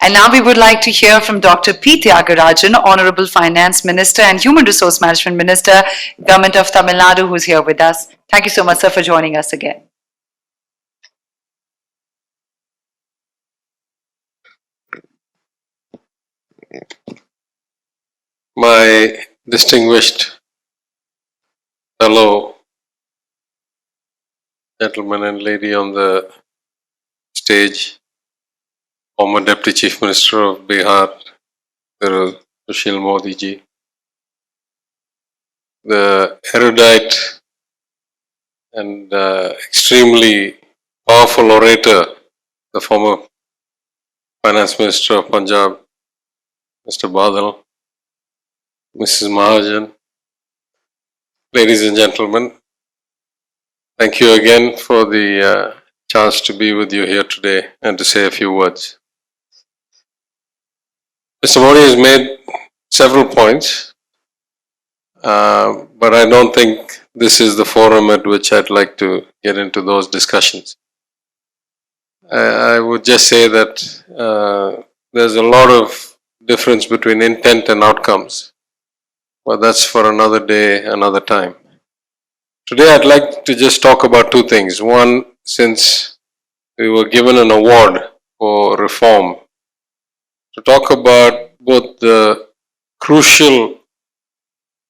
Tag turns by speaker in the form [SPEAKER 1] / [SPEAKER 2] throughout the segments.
[SPEAKER 1] And now we would like to hear from Dr. P. Tyagarajan, Honorable Finance Minister and Human Resource Management Minister, Government of Tamil Nadu, who's here with us. Thank you so much, sir, for joining us again.
[SPEAKER 2] My distinguished fellow gentleman and lady on the stage, former Deputy Chief Minister of Bihar, Sushil Modi ji, the erudite and extremely powerful orator, the former Finance Minister of Punjab, Mr. Badal, Mrs. Mahajan, ladies and gentlemen, thank you again for the chance to be with you here today and to say a few words. Mr. Modi has made several points, but I don't think this is the forum at which I'd like to get into those discussions. I would just say that there's a lot of difference between intent and outcomes, but that's for another day, another time. Today I'd like to just talk about two things. One, since we were given an award for reform, to talk about both the crucial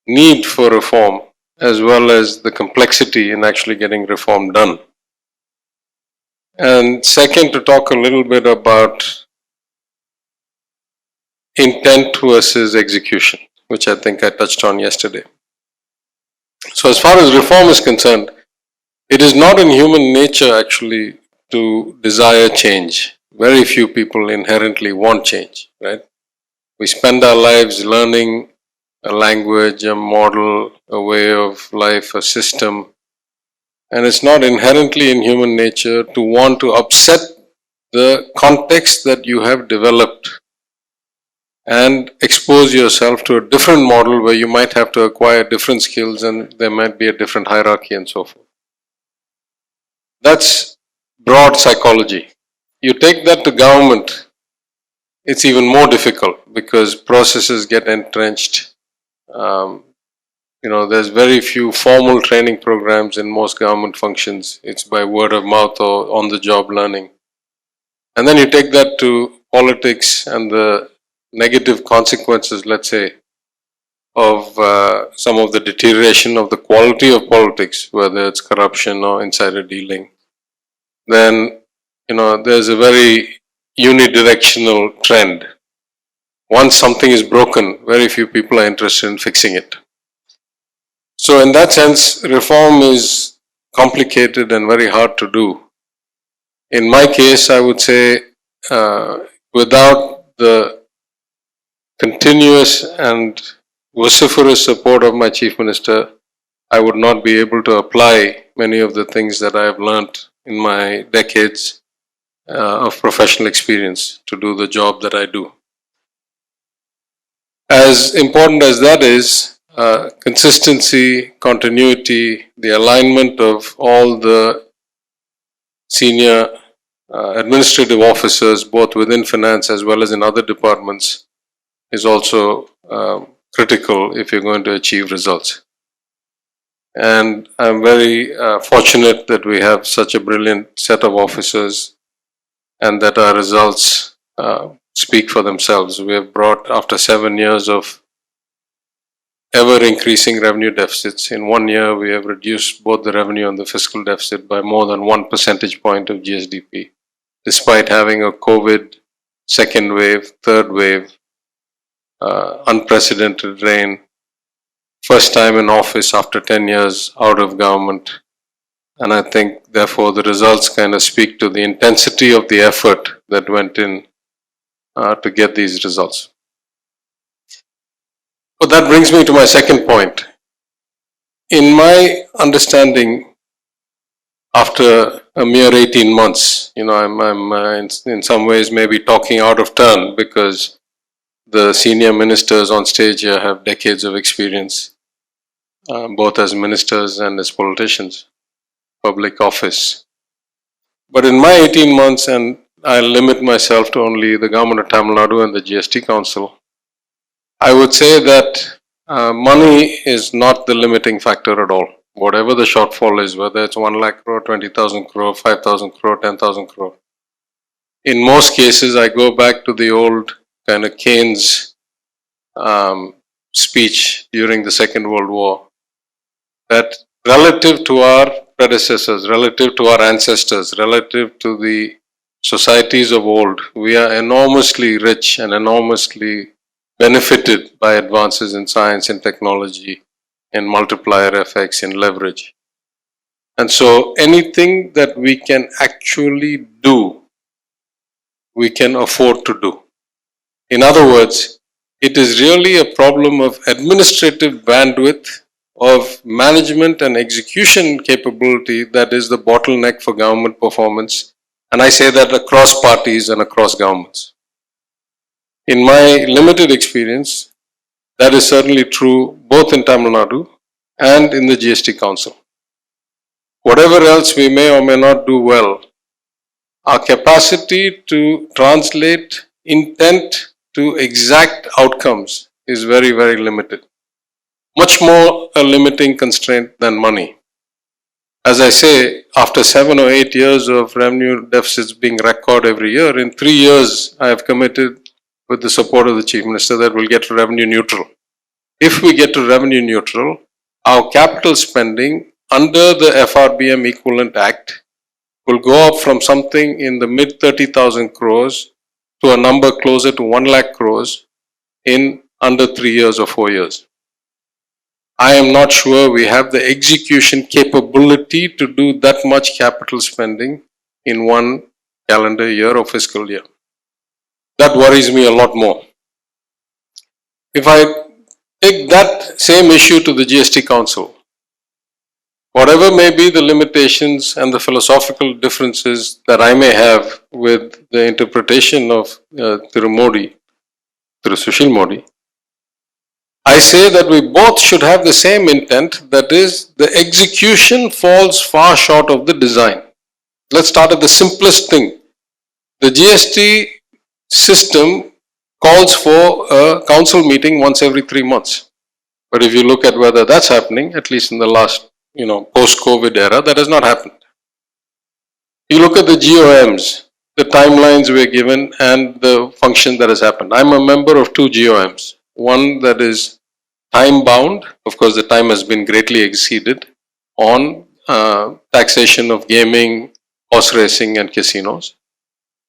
[SPEAKER 2] need for reform as well as the complexity in actually getting reform done. And second, to talk a little bit about intent versus execution, which I think I touched on yesterday. So as far as reform is concerned, it is not in human nature actually to desire change. Very few people inherently want change, right? We spend our lives learning a language, a model, a way of life, a system, and it's not inherently in human nature to want to upset the context that you have developed and expose yourself to a different model where you might have to acquire different skills and there might be a different hierarchy and so forth. That's broad psychology. You take that to government, it's even more difficult because processes get entrenched. There's very few formal training programs in most government functions. It's by word of mouth or on-the-job learning. And then you take that to politics and the negative consequences, let's say, of some of the deterioration of the quality of politics, whether it's corruption or insider dealing. Then, there's a very unidirectional trend. Once something is broken, very few people are interested in fixing it. So in that sense, reform is complicated and very hard to do. In my case, I would say without the continuous and vociferous support of my Chief Minister, I would not be able to apply many of the things that I have learnt in my decades of professional experience to do the job that I do. As important as that is, consistency, continuity, the alignment of all the senior administrative officers, both within finance as well as in other departments, is also critical if you're going to achieve results. And I'm very fortunate that we have such a brilliant set of officers and that our results speak for themselves. We have brought, after 7 years of ever-increasing revenue deficits, in 1 year we have reduced both the revenue and the fiscal deficit by more than 1 percentage point of GSDP, despite having a COVID second wave, third wave, unprecedented rain, first time in office after 10 years out of government. And I think, therefore, the results kind of speak to the intensity of the effort that went in to get these results. But that brings me to my second point. In my understanding, after a mere 18 months, I'm in some ways maybe talking out of turn because the senior ministers on stage here have decades of experience, both as ministers and as politicians, public office. But in my 18 months, and I'll limit myself to only the government of Tamil Nadu and the GST Council. I would say that money is not the limiting factor at all. Whatever the shortfall is, whether it's 1 lakh crore, 20,000 crore, 5,000 crore, 10,000 crore. In most cases, I go back to the old kind of Keynes speech during the Second World War, that relative to our predecessors, relative to our ancestors, relative to the societies of old, we are enormously rich and enormously benefited by advances in science and technology, in multiplier effects, in leverage. And so anything that we can actually do, we can afford to do. In other words, it is really a problem of administrative bandwidth, of management and execution capability that is the bottleneck for government performance. And I say that across parties and across governments. In my limited experience, that is certainly true both in Tamil Nadu and in the GST Council. Whatever else we may or may not do well, our capacity to translate intent to exact outcomes is very, very limited. Much more a limiting constraint than money. As I say, after 7 or 8 years of revenue deficits being recorded every year, in 3 years I have committed with the support of the Chief Minister that we'll get to revenue neutral. If we get to revenue neutral, our capital spending under the FRBM Equivalent Act will go up from something in the mid 30,000 crores to a number closer to 1 lakh crores in under 3 years or 4 years. I am not sure we have the execution capability to do that much capital spending in one calendar year or fiscal year. That worries me a lot more. If I take that same issue to the GST Council, whatever may be the limitations and the philosophical differences that I may have with the interpretation of Through Sushil Modi, I say that we both should have the same intent, that is, the execution falls far short of the design. Let's start at the simplest thing. The GST system calls for a council meeting once every 3 months. But if you look at whether that's happening, at least in the last, post-COVID era, that has not happened. You look at the GOMs, the timelines we're given and the function that has happened. I'm a member of 2 GOMs. One that is time bound, of course the time has been greatly exceeded, on taxation of gaming, horse racing and casinos.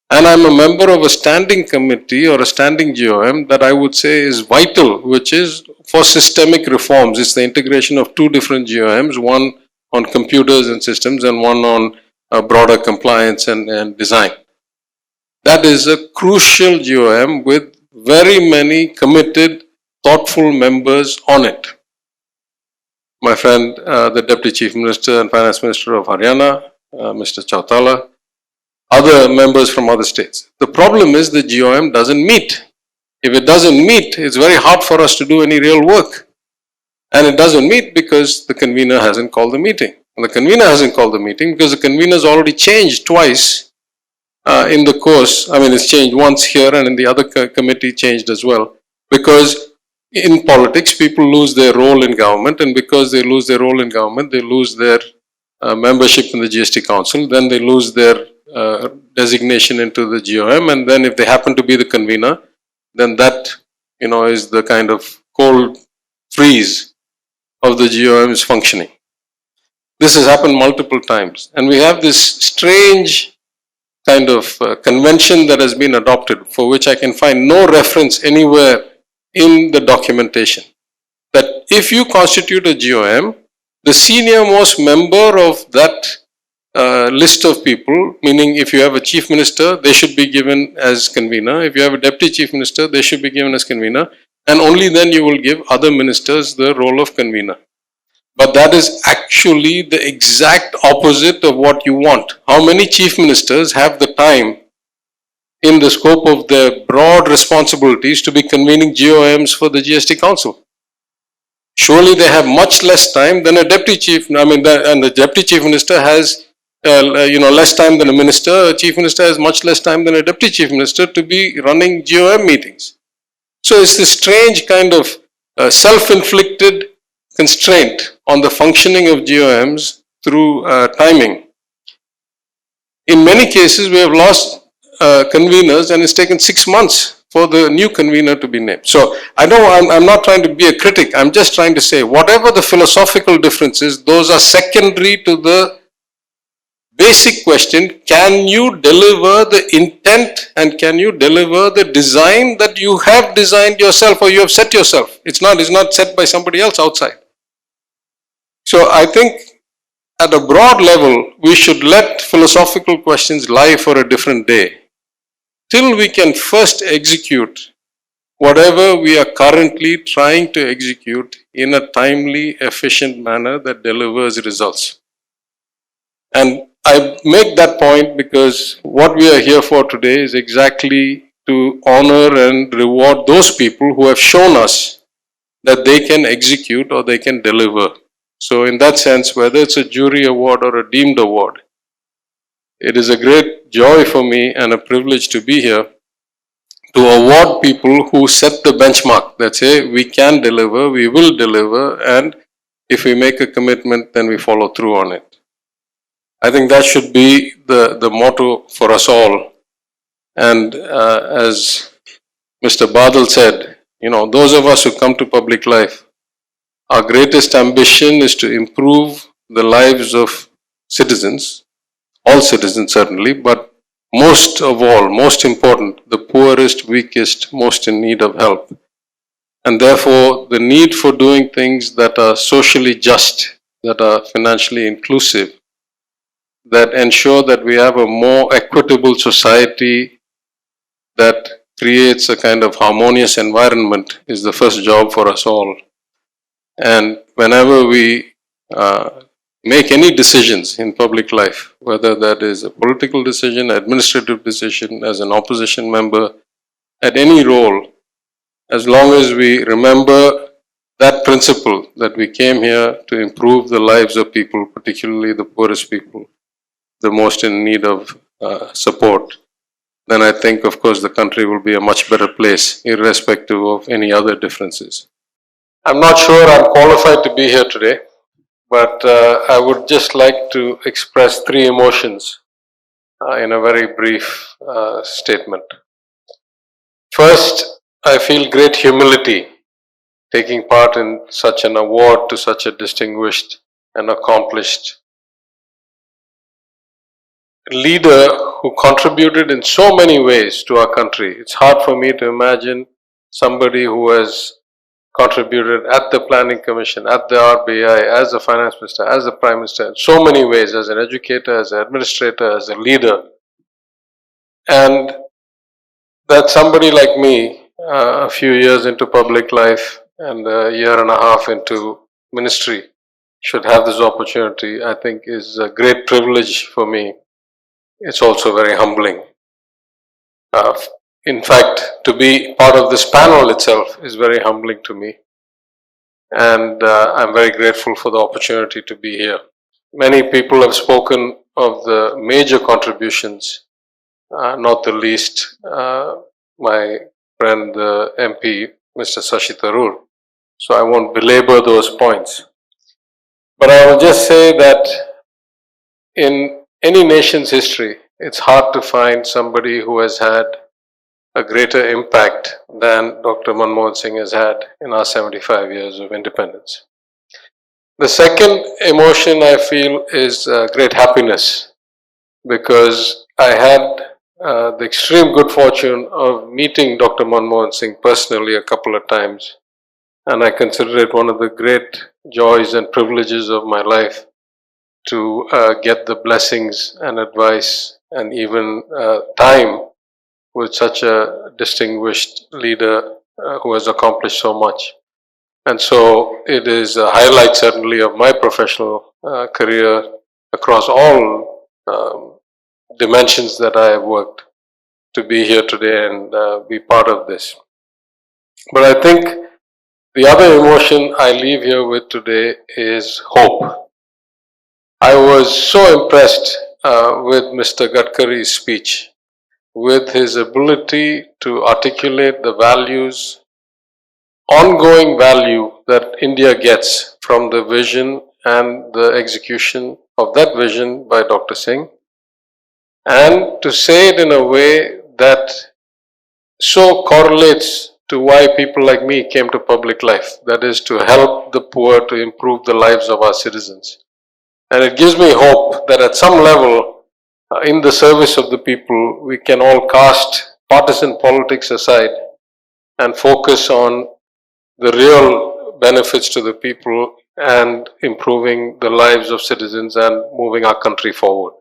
[SPEAKER 2] And I'm a member of a standing committee or a standing GOM that I would say is vital, which is for systemic reforms. It's the integration of 2 different GOMs, one on computers and systems and one on broader compliance and design. That is a crucial GOM with very many committed, thoughtful members on it. My friend, the Deputy Chief Minister and Finance Minister of Haryana, Mr. Chautala, other members from other states. The problem is the GOM doesn't meet. If it doesn't meet, it's very hard for us to do any real work. And it doesn't meet because the convener hasn't called the meeting. And the convener hasn't called the meeting because the convener's already changed twice in the course. I mean, it's changed once here and in the other committee changed as well. Because in politics, people lose their role in government, and because they lose their role in government, they lose their membership in the GST Council, then they lose their designation into the GOM, and then if they happen to be the convener, then that, is the kind of cold freeze of the GOM's functioning. This has happened multiple times, and we have this strange kind of convention that has been adopted, for which I can find no reference anywhere in the documentation, that if you constitute a GOM, the senior most member of that list of people, meaning if you have a chief minister, they should be given as convener. If you have a deputy chief minister, they should be given as convener. And only then you will give other ministers the role of convener. But that is actually the exact opposite of what you want. How many chief ministers have the time in the scope of their broad responsibilities to be convening GOMs for the GST Council? Surely they have much less time than a deputy chief, and the deputy chief minister has less time than a minister. A chief minister has much less time than a deputy chief minister to be running GOM meetings. So it's this strange kind of self-inflicted constraint on the functioning of GOMs through timing. In many cases, we have lost conveners, and it's taken 6 months for the new convener to be named. So I know I'm not trying to be a critic. I'm just trying to say whatever the philosophical differences, those are secondary to the basic question: can you deliver the intent and can you deliver the design that you have designed yourself or you have set yourself? It's not set by somebody else outside. So I think at a broad level, we should let philosophical questions lie for a different day, till we can first execute whatever we are currently trying to execute in a timely, efficient manner that delivers results. And I make that point because what we are here for today is exactly to honor and reward those people who have shown us that they can execute or they can deliver. So in that sense, whether it's a jury award or a deemed award, it is a great joy for me and a privilege to be here to award people who set the benchmark, that say we can deliver, we will deliver, and if we make a commitment, then we follow through on it. I think that should be the motto for us all. And as Mr. Badal said, those of us who come to public life, our greatest ambition is to improve the lives of citizens, all citizens certainly, but most of all, most important, the poorest, weakest, most in need of help. And therefore, the need for doing things that are socially just, that are financially inclusive, that ensure that we have a more equitable society that creates a kind of harmonious environment is the first job for us all. And whenever we make any decisions in public life, whether that is a political decision, administrative decision, as an opposition member, at any role, as long as we remember that principle that we came here to improve the lives of people, particularly the poorest people, the most in need of support, then I think, of course, the country will be a much better place, irrespective of any other differences. I'm not sure I'm qualified to be here today, but I would just like to express 3 emotions in a very brief statement. First, I feel great humility taking part in such an award to such a distinguished and accomplished leader who contributed in so many ways to our country. It's hard for me to imagine somebody who has contributed at the Planning Commission, at the RBI, as a finance minister, as a prime minister, in so many ways, as an educator, as an administrator, as a leader. And that somebody like me, a few years into public life and a year and a half into ministry, should have this opportunity, I think is a great privilege for me. It's also very humbling. In fact, to be part of this panel itself is very humbling to me. And I'm very grateful for the opportunity to be here. Many people have spoken of the major contributions, not the least my friend, the MP, Mr. Shashi Tharoor. So I won't belabor those points. But I will just say that in any nation's history, it's hard to find somebody who has had a greater impact than Dr. Manmohan Singh has had in our 75 years of independence. The second emotion I feel is great happiness, because I had the extreme good fortune of meeting Dr. Manmohan Singh personally a couple of times, and I consider it one of the great joys and privileges of my life to get the blessings and advice and even time with such a distinguished leader who has accomplished so much. And so it is a highlight certainly of my professional career across all dimensions that I have worked to be here today and be part of this. But I think the other emotion I leave here with today is hope. I was so impressed with Mr. Gadkari's speech, with his ability to articulate the values, ongoing value that India gets from the vision and the execution of that vision by Dr. Singh, and to say it in a way that so correlates to why people like me came to public life, that is to help the poor, to improve the lives of our citizens. And it gives me hope that at some level, in the service of the people, we can all cast partisan politics aside and focus on the real benefits to the people and improving the lives of citizens and moving our country forward.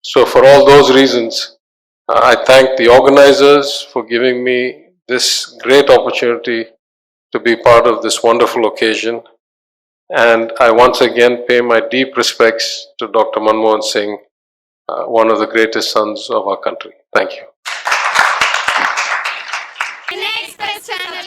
[SPEAKER 2] So for all those reasons, I thank the organizers for giving me this great opportunity to be part of this wonderful occasion. And I once again pay my deep respects to Dr. Manmohan Singh, one of the greatest sons of our country. Thank you.
[SPEAKER 3] Next channel,